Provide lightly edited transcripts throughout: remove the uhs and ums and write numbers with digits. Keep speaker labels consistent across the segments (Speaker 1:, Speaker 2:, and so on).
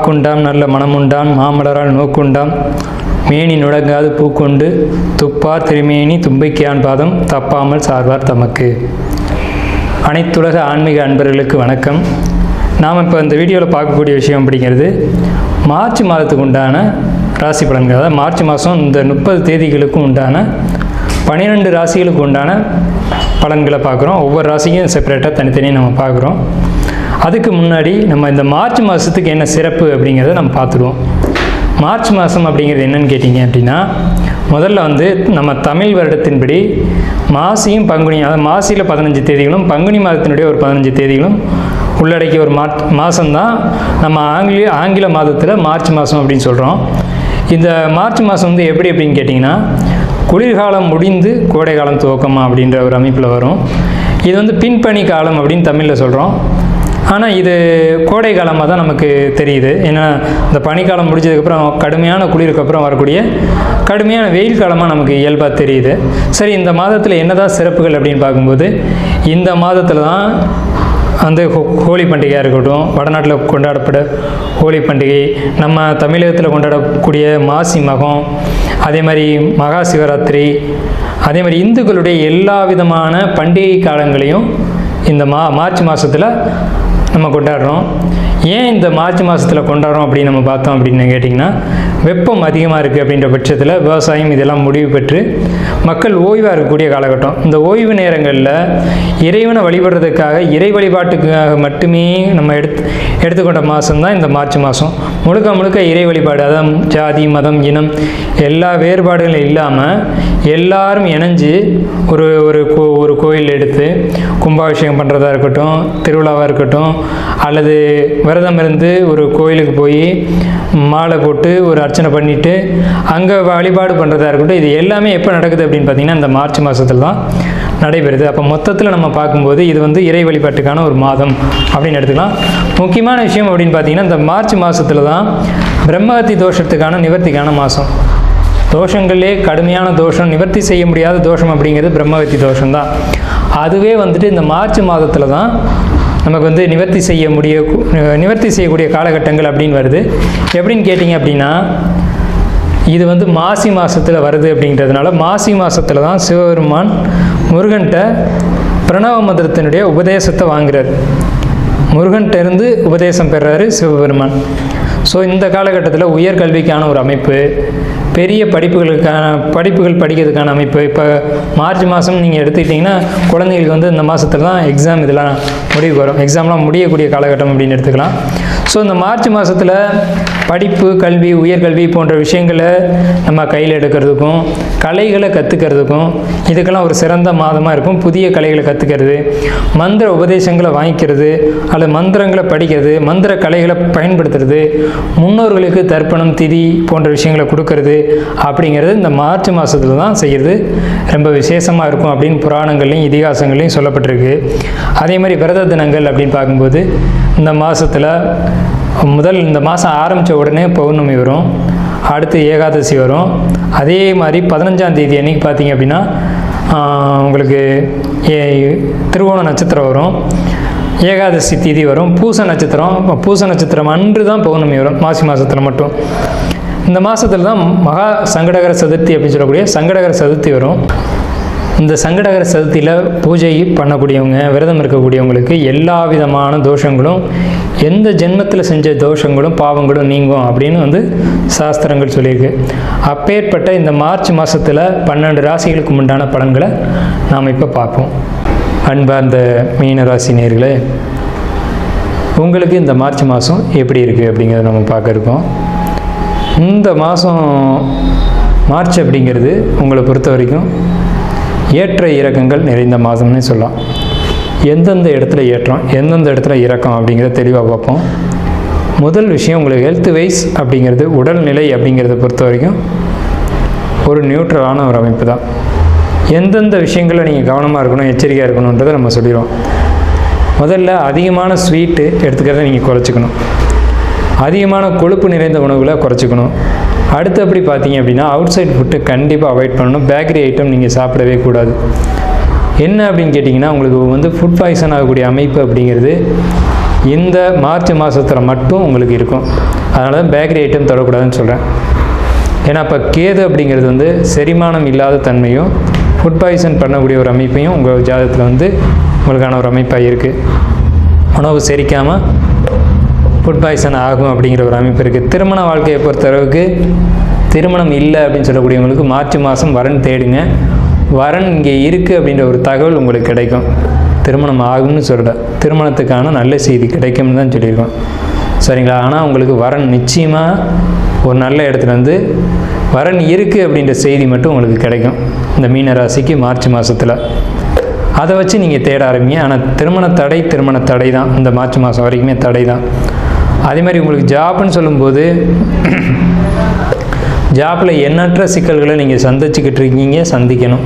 Speaker 1: வாக்குண்டாம் நல்ல மனமுண்டாம் மாமலரால் நோக்குண்டாம் மேனி நுடங்காது பூக்கொண்டு துப்பார் திருமேனி தும்பிக்கையான் பாதம் தப்பாமல் சார்வார் தமக்கு. அனைத்துலக ஆன்மீக அன்பர்களுக்கு வணக்கம். நாம் இப்போ இந்த வீடியோவில் பார்க்கக்கூடிய விஷயம் அப்படிங்கிறது மார்ச் மாதத்துக்கு உண்டான ராசி பலன்கள். அதாவது மார்ச் மாதம் இந்த 30 தேதிகளுக்கும் உண்டான 12 ராசிகளுக்கு உண்டான பலன்களை பார்க்குறோம். ஒவ்வொரு ராசிக்கும் செப்பரேட்டாக தனித்தனியாக நம்ம பார்க்குறோம். அதுக்கு முன்னாடி நம்ம இந்த மார்ச் மாதத்துக்கு என்ன சிறப்பு அப்படிங்கிறத நம்ம பார்த்துருவோம். மார்ச் மாதம் அப்படிங்கிறது என்னன்னு கேட்டிங்க அப்படின்னா, முதல்ல நம்ம தமிழ் வருடத்தின்படி மாசியும் பங்குனி, அதாவது மாசியில் 15 தேதிகளும் பங்குனி மாதத்தினுடைய ஒரு 15 தேதிகளும் உள்ளடக்கிய ஒரு மாதம்தான் நம்ம ஆங்கில மாதத்தில் மார்ச் மாதம் அப்படின்னு சொல்கிறோம். இந்த மார்ச் மாதம் எப்படி அப்படின்னு கேட்டிங்கன்னா, குளிர்காலம் முடிந்து கோடை காலம் துவக்கமா அப்படின்ற ஒரு அமைப்பில் வரும். இது பின்பனி காலம் அப்படின்னு தமிழில் சொல்கிறோம். ஆனால் இது கோடை காலமாக தான் நமக்கு தெரியுது. ஏன்னா இந்த பனிக்காலம் முடிஞ்சதுக்கப்புறம் கடுமையான குளிருக்கு அப்புறம் வரக்கூடிய கடுமையான வெயில் காலமாக நமக்கு இயல்பாக தெரியுது. சரி, இந்த மாதத்தில் என்னதான் சிறப்புகள் அப்படின்னு பார்க்கும்போது, இந்த மாதத்தில் தான் ஹோலி பண்டிகையாக இருக்கட்டும், வடநாட்டில் கொண்டாடப்பட ஹோலி பண்டிகை, நம்ம தமிழகத்தில் கொண்டாடக்கூடிய மாசி மகம், அதே மாதிரி மகா சிவராத்திரி, அதே மாதிரி இந்துக்களுடைய எல்லா விதமான பண்டிகை காலங்களையும் இந்த மார்ச் மாதத்தில் நம்ம கொண்டாடுறோம். ஏன் இந்த மார்ச் மாதத்தில் கொண்டாடுறோம் அப்படின்னு நம்ம பார்த்தோம் அப்படின்னு கேட்டிங்கன்னா, வெப்பம் அதிகமாக இருக்குது அப்படின்ற பட்சத்தில் விவசாயம் இதெல்லாம் முடிவு பெற்று மக்கள் ஓய்வாக இருக்கக்கூடிய காலகட்டம். இந்த ஓய்வு நேரங்களில் இறைவனை வழிபடுறதுக்காக, இறை வழிபாட்டுக்காக மட்டுமே நம்ம எடுத்துக்கொண்ட மாதம் தான் இந்த மார்ச் மாதம். முழுக்க முழுக்க இறை வழிபாடு, அதான் ஜாதி மதம் இனம் எல்லா வேறுபாடுகளும் இல்லாமல் எல்லாரும் இணைஞ்சு ஒரு கோயில் எடுத்து கும்பாபிஷேகம் பண்ணுறதா இருக்கட்டும், திருவிழாவாக இருக்கட்டும், அல்லது விரதம் இருந்து ஒரு கோயிலுக்கு போய் மாலை போட்டு ஒரு அர்ச்சனை பண்ணிவிட்டு அங்கே வழிபாடு பண்ணுறதா இருக்கட்டும், இது எல்லாமே எப்போ நடக்குது அப்படின்னு பார்த்திங்கன்னா இந்த மார்ச் மாதத்தில் தான் நடைபெறுது. அப்போ மொத்தத்தில் நம்ம பார்க்கும்போது இது இறை வழிபாட்டுக்கான ஒரு மாதம் அப்படின்னு எடுத்துக்கலாம். முக்கியமான விஷயம் அப்படின்னு பார்த்திங்கன்னா, இந்த மார்ச் மாதத்தில் தான் பிரம்மஹத்தி தோஷத்துக்கான நிவர்த்திக்கான மாதம். தோஷங்களே கடுமையான தோஷம், நிவர்த்தி செய்ய முடியாத தோஷம் அப்படிங்கிறது பிரம்மஹத்தி தோஷம் தான். அதுவே இந்த மார்ச் மாதத்தில் தான் நமக்கு நிவர்த்தி செய்யக்கூடிய காலகட்டங்கள் அப்படின்னு வருது. எப்படின்னு கேட்டிங்க அப்படின்னா, இது மாசி மாதத்தில் வருது அப்படிங்கிறதுனால மாசி மாதத்தில் தான் சிவபெருமான் முருகன்கிட்ட பிரணவ மந்திரத்தினுடைய உபதேசத்தை வாங்குறாரு. முருகன்கிட்ட இருந்து உபதேசம் பெறாரு சிவபெருமான். ஸோ இந்த காலகட்டத்தில் உயர்கல்விக்கான ஒரு அமைப்பு, பெரிய படிப்புகள் படிக்கிறதுக்கான அமைப்பு. இப்போ மார்ச் மாதம் நீங்கள் எடுத்துக்கிட்டிங்கன்னா குழந்தைகளுக்கு இந்த மாதத்தில் தான் எக்ஸாம் இதெல்லாம் முடிவுக்கு வரும். எக்ஸாம்லாம் முடியக்கூடிய காலகட்டம் அப்படின்னு எடுத்துக்கலாம். ஸோ இந்த மார்ச் மாதத்தில் படிப்பு, கல்வி, உயர்கல்வி போன்ற விஷயங்களை நம்ம கையில் எடுக்கிறதுக்கும் கலைகளை கற்றுக்கிறதுக்கும் இதுக்கெல்லாம் ஒரு சிறந்த மாதமாக இருக்கும். புதிய கலைகளை கற்றுக்கிறது, மந்திர உபதேசங்களை வாங்கிக்கிறது, அல்லது மந்திரங்களை படிக்கிறது, மந்திர கலைகளை பயன்படுத்துறது, முன்னோர்களுக்கு தர்ப்பணம் திதி போன்ற விஷயங்களை கொடுக்கறது அப்படிங்கிறது இந்த மார்ச் மாதத்தில் தான் செய்கிறது ரொம்ப விசேஷமாக இருக்கும் அப்படின்னு புராணங்கள்லையும் இதிகாசங்கள்லையும் சொல்லப்பட்டிருக்கு. அதே மாதிரி விரத தினங்கள் அப்படின்னு பார்க்கும்போது இந்த மாதத்தில் இந்த மாதம் ஆரம்பித்த உடனே பௌர்ணமி வரும், அடுத்து ஏகாதசி வரும். அதே மாதிரி 15ஆம் தேதி அன்றைக்கி பார்த்தீங்க அப்படின்னா உங்களுக்கு திருவோண நட்சத்திரம் வரும், ஏகாதசி திதி வரும், பூச நட்சத்திரம் அன்று தான் பௌர்ணமி வரும் மாசி மாதத்தில் மட்டும். இந்த மாதத்தில் தான் மகா சங்கடகர சதுர்த்தி அப்படின்னு சொல்லக்கூடிய சங்கடகர சதுர்த்தி வரும். இந்த சங்கடகர சதுர்த்தியில் பூஜை பண்ணக்கூடியவங்க, விரதம் இருக்கக்கூடியவங்களுக்கு எல்லா விதமான தோஷங்களும், எந்த ஜென்மத்தில் செஞ்ச தோஷங்களும் பாவங்களும் நீங்கும் அப்படின்னு சாஸ்திரங்கள் சொல்லியிருக்கு. அப்பேற்பட்ட இந்த மார்ச் மாதத்தில் 12 ராசிகளுக்கு உண்டான பலன்களை நாம் இப்போ பார்ப்போம். அன்பார்ந்த மீன ராசி நேயர்களே, உங்களுக்கு இந்த மார்ச் மாதம் எப்படி இருக்குது அப்படிங்கிறத நம்ம பார்க்க இருக்கோம். இந்த மாதம் மார்ச் அப்படிங்கிறது உங்களை பொறுத்த வரைக்கும் ஏற்ற இறக்கங்கள் நிறைந்த மாதம்னே சொல்லலாம். எந்தெந்த இடத்துல ஏற்றம், எந்தெந்த இடத்துல இறக்கம் அப்படிங்கிறத தெளிவாக பார்ப்போம். முதல் விஷயம், உங்களுக்கு ஹெல்த் வைஸ் அப்படிங்கிறது, உடல்நிலை அப்படிங்கிறத பொறுத்த வரைக்கும் ஒரு நியூட்ரலான ஒரு அமைப்பு தான். எந்தெந்த விஷயங்களில் நீங்கள் கவனமாக இருக்கணும், எச்சரிக்கையாக இருக்கணுன்றதை நம்ம சொல்லிடுவோம். முதல்ல அதிகமான ஸ்வீட்டு எடுத்துக்கிறத நீங்கள் குறைச்சிக்கணும். அதிகமான கொழுப்பு நிறைந்த உணவுகளை குறைச்சிக்கணும். அடுத்தபடி பார்த்தீங்க அப்படின்னா அவுட் சைட் ஃபுட்டு கண்டிப்பாக அவாய்ட் பண்ணணும். பேக்கரி ஐட்டம் நீங்கள் சாப்பிடவே கூடாது. என்ன அப்படின்னு கேட்டிங்கன்னா, உங்களுக்கு ஃபுட் பாய்சன் ஆகக்கூடிய அமைப்பு அப்படிங்கிறது இந்த மார்ச் மாதத்தில் மட்டும் உங்களுக்கு இருக்கும். அதனால தான் பேக்கரி ஐட்டம் தொடக்கூடாதுன்னு சொல்கிறேன். ஏன்னா இப்போ கேது அப்படிங்கிறது வந்து செரிமானம் இல்லாத தன்மையும் ஃபுட் பாய்சன் பண்ணக்கூடிய ஒரு அமைப்பையும் உங்கள் ஜாதகத்தில் வந்து உங்களுக்கான ஒரு அமைப்பாக இருக்குது. உணவு செரிக்காமல் ஃபுட் பாய்சன் ஆகும் அப்படிங்கிற ஒரு அமைப்பு இருக்குது. திருமண வாழ்க்கையை பொறுத்தளவுக்கு திருமணம் இல்லை அப்படின்னு சொல்லக்கூடியவங்களுக்கு மார்ச் மாதம் வரன் தேடுங்க. வரன் இங்கே இருக்குது அப்படின்ற ஒரு தகவல் உங்களுக்கு கிடைக்கும். திருமணம் ஆகும்னு சொல்கிற திருமணத்துக்கான நல்ல செய்தி கிடைக்கும்னு தான் சொல்லியிருக்கோம், சரிங்களா? ஆனால் உங்களுக்கு வரன் நிச்சயமாக ஒரு நல்ல இடத்துல வந்து வரன் இருக்குது அப்படின்ற செய்தி மட்டும் உங்களுக்கு கிடைக்கும் இந்த மீன ராசிக்கு மார்ச் மாதத்தில். அதை வச்சு நீங்கள் தேட ஆரம்பிங்க. ஆனால் திருமண தடை தான் இந்த மார்ச் மாதம் வரைக்குமே தடை தான். அதே மாதிரி உங்களுக்கு ஜாப்னு சொல்லும்போது ஜாப்பில் எண்ணற்ற சிக்கல்களை நீங்கள் சந்திச்சுக்கிட்டு இருக்கீங்க, சந்திக்கணும்.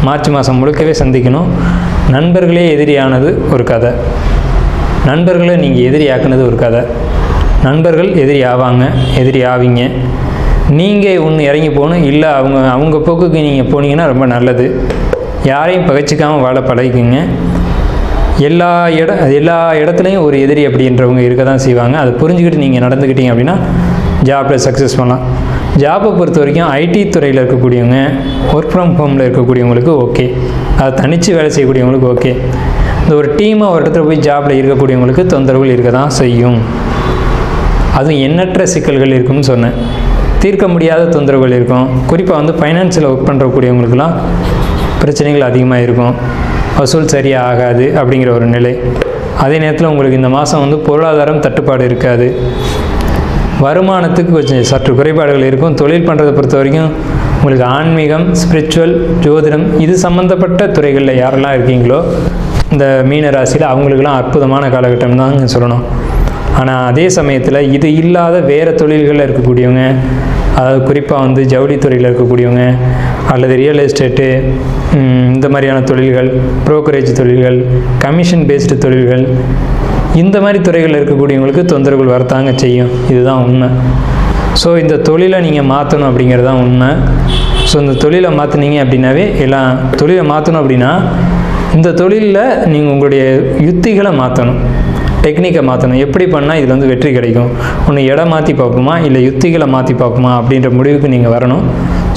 Speaker 1: மார்ச் மாதம் முழுக்கவே சந்திக்கணும். நண்பர்களே எதிரியானது ஒரு கதை, நண்பர்களை நீங்கள் எதிரி ஆக்குனது ஒரு கதை. நண்பர்கள் எதிரி ஆவீங்க. நீங்கள் ஒன்று இறங்கி போகணும், இல்லை அவங்க போக்குக்கு நீங்கள் போனீங்கன்னா ரொம்ப நல்லது. யாரையும் பகைச்சிக்காமல் வாழ பழகிக்குங்க. எல்லா இடத்துலையும் ஒரு எதிரி அப்படின்றவங்க இருக்க தான் செய்வாங்க. அதை புரிஞ்சுக்கிட்டு நீங்கள் நடந்துக்கிட்டீங்க அப்படின்னா ஜாப்பில் சக்ஸஸ் பண்ணலாம். ஜாப்பை பொறுத்த வரைக்கும் ஐடி துறையில் இருக்கக்கூடியவங்க, ஒர்க் ஃப்ரம் ஹோமில் இருக்கக்கூடியவங்களுக்கு ஓகே, அதை தனித்து வேலை செய்யக்கூடியவங்களுக்கு ஓகே. இந்த ஒரு டீமாக ஒரு இடத்துல போய் ஜாப்பில் இருக்கக்கூடியவங்களுக்கு தொந்தரவுகள் இருக்க தான் செய்யும். அதுவும் எண்ணற்ற சிக்கல்கள் இருக்கும்னு சொன்னேன். தீர்க்க முடியாத தொந்தரவுகள் இருக்கும். குறிப்பாக வந்து ஃபைனான்ஸில் ஒர்க் பண்ணுறக்கூடியவங்களுக்கெல்லாம் பிரச்சனைகள் அதிகமாக இருக்கும். வசூல் சரியாக ஆகாது அப்படிங்கிற ஒரு நிலை. அதே நேரத்தில் உங்களுக்கு இந்த மாதம் வந்து பொருளாதாரம் தட்டுப்பாடு இருக்காது. வருமானத்துக்கு கொஞ்சம் சற்று குறைபாடுகள் இருக்கும். தொழில் பண்ணுறதை பொறுத்த வரைக்கும் உங்களுக்கு ஆன்மீகம், ஸ்பிரிச்சுவல், ஜோதிடம் இது சம்மந்தப்பட்ட துறைகளில் யாரெல்லாம் இருக்கீங்களோ இந்த மீன ராசியில் அவங்களுக்கெல்லாம் அற்புதமான காலகட்டம் தான் சொல்லணும். ஆனால் அதே சமயத்தில் இது இல்லாத வேறு தொழில்களில் இருக்கக்கூடியவங்க, அதாவது குறிப்பாக வந்து ஜவுளித்துறையில் இருக்கக்கூடியவங்க அல்லது ரியல் எஸ்டேட்டு இந்த மாதிரியான தொழில்கள், புரோக்கரேஜ் தொழில்கள், கமிஷன் பேஸ்டு தொழில்கள், இந்த மாதிரி துறைகளில் இருக்கக்கூடியவங்களுக்கு தொந்தரவுகள் வரத்தாங்க செய்யும். இதுதான் உண்மை. ஸோ இந்த தொழிலை நீங்கள் மாற்றணும் அப்படிங்கிறது தான் உண்மை. ஸோ இந்த தொழிலை மாற்றினீங்க அப்படின்னாவே எல்லாம் தொழிலை மாற்றணும் அப்படின்னா இந்த தொழிலில் நீங்கள் உங்களுடைய யுத்திகளை மாற்றணும், டெக்னிக்கை மாற்றணும். எப்படி பண்ணால் இதில் வந்து வெற்றி கிடைக்கும், ஒன்று இடம் மாற்றி பார்ப்போமா இல்லை யுத்திகளை மாற்றி பார்ப்போமா அப்படின்ற முடிவுக்கு நீங்கள் வரணும்.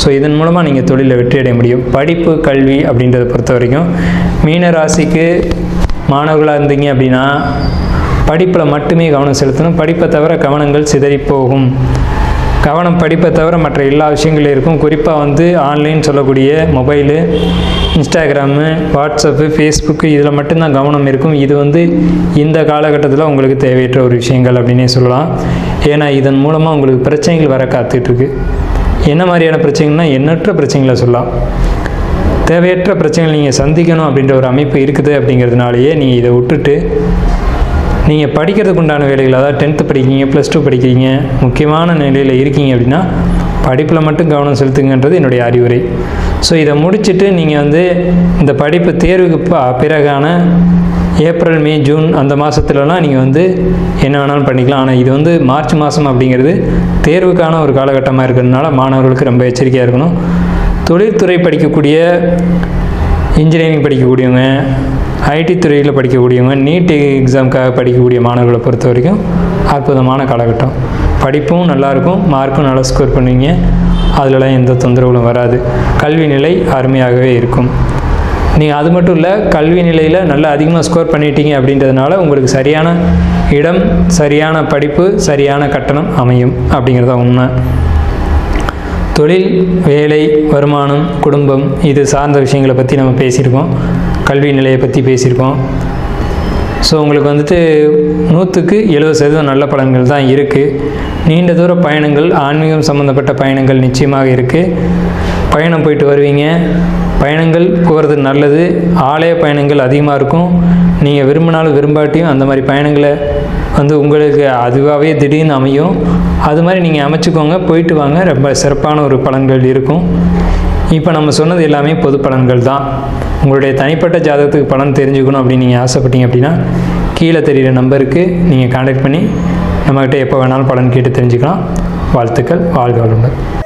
Speaker 1: ஸோ இதன் மூலமாக நீங்கள் தொழிலில் வெற்றி அடைய முடியும். படிப்பு, கல்வி அப்படின்றத பொறுத்த வரைக்கும் மீன ராசிக்கு மாணவர்களாக இருந்தீங்க அப்படின்னா படிப்பில் மட்டுமே கவனம் செலுத்தணும். படிப்பை தவிர கவனங்கள் சிதறி போகும். கவனம் படிப்பை தவிர மற்ற எல்லா விஷயங்களும் இருக்கும். குறிப்பாக வந்து ஆன்லைன் சொல்லக்கூடிய மொபைலு, இன்ஸ்டாகிராமு, வாட்ஸ்அப்பு, ஃபேஸ்புக்கு இதில் மட்டும்தான் கவனம் இருக்கும். இது வந்து இந்த காலகட்டத்தில் உங்களுக்கு தேவையற்ற ஒரு விஷயங்கள் அப்படின்னே சொல்லலாம். ஏன்னா இதன் மூலமாக உங்களுக்கு பிரச்சனைகள் வர காத்துட்ருக்கு. என்ன மாதிரியான பிரச்சனைகள்னால் எண்ணற்ற பிரச்சனைகளை சொல்லலாம். தேவையற்ற பிரச்சனைகள் நீங்கள் சந்திக்கணும் அப்படின்ற ஒரு அமைப்பு இருக்குது. அப்படிங்கிறதுனாலேயே நீங்கள் இதை விட்டுட்டு நீங்கள் படிக்கிறதுக்கு உண்டான வேலைகள், அதாவது 10th படிக்கிறீங்க, +2 படிக்கிறீங்க, முக்கியமான நிலையில் இருக்கீங்க அப்படின்னா படிப்பில் மட்டும் கவனம் செலுத்துங்கன்றது என்னுடைய அறிவுரை. ஸோ இதை முடிச்சுட்டு நீங்கள் வந்து இந்த படிப்பு தேர்வுக்கு பிறகான ஏப்ரல், மே, ஜூன் அந்த மாதத்துலலாம் நீங்கள் வந்து என்ன வேணாலும் பண்ணிக்கலாம். ஆனால் இது வந்து மார்ச் மாதம் அப்படிங்கிறது தேர்வுக்கான ஒரு காலகட்டமாக இருக்கிறதுனால மாணவர்களுக்கு ரொம்ப எச்சரிக்கையாக இருக்கணும். தொழில்துறை படிக்கக்கூடிய, இன்ஜினியரிங் படிக்கக்கூடியவங்க, ஐடி துறையில் படிக்கக்கூடியவங்க, நீட் எக்ஸாமுக்காக படிக்கக்கூடிய மாணவர்களை பொறுத்த வரைக்கும் அற்புதமான காலகட்டம். படிப்பும் நல்லாயிருக்கும், மார்க்கும் நல்லா ஸ்கோர் பண்ணுவீங்க, அதிலலாம் எந்த தொந்தரவுகளும் வராது. கல்வி நிலை அருமையாகவே இருக்கும். நீங்கள் அது மட்டும் இல்லை, கல்வி நிலையில் நல்லா அதிகமாக ஸ்கோர் பண்ணிட்டீங்க அப்படின்றதுனால உங்களுக்கு சரியான இடம், சரியான படிப்பு, சரியான கட்டணம் அமையும் அப்படிங்கிறத உண்மை. தொழில், வேலை, வருமானம், குடும்பம் இது சார்ந்த விஷயங்களை பற்றி நம்ம பேசியிருக்கோம். கல்வி நிலையை பற்றி பேசியிருக்கோம். ஸோ உங்களுக்கு வந்துட்டு 100க்கு 70% நல்ல பலன்கள் தான் இருக்குது. நீண்ட தூர பயணங்கள், ஆன்மீகம் சம்மந்தப்பட்ட பயணங்கள் நிச்சயமாக இருக்குது. பயணம் போயிட்டு வருவீங்க. பயணங்கள் போகிறது நல்லது. ஆலய பயணங்கள் அதிகமாக இருக்கும். நீங்கள் விரும்பினாலும் விரும்பாட்டியும் அந்த மாதிரி பயணங்களை வந்து உங்களுக்கு அதுவாகவே திடீர்னு அமையும். அது மாதிரி நீங்கள் அமைச்சுக்கோங்க, போயிட்டு வாங்க. ரொம்ப சிறப்பான ஒரு பலன்கள் இருக்கும். இப்போ நம்ம சொன்னது எல்லாமே பொது பலன்கள் தான். உங்களுடைய தனிப்பட்ட ஜாதகத்துக்கு பலன் தெரிஞ்சுக்கணும் அப்படின்னு நீங்கள் ஆசைப்பட்டீங்க அப்படின்னா கீழே தெரிகிற நம்பருக்கு நீங்கள் கான்டாக்ட் பண்ணி நம்மக்கிட்ட எப்போ வேணாலும் பலன் கேட்டு தெரிஞ்சுக்கலாம். வாழ்த்துக்கள். வாழ்க வளமுடன்.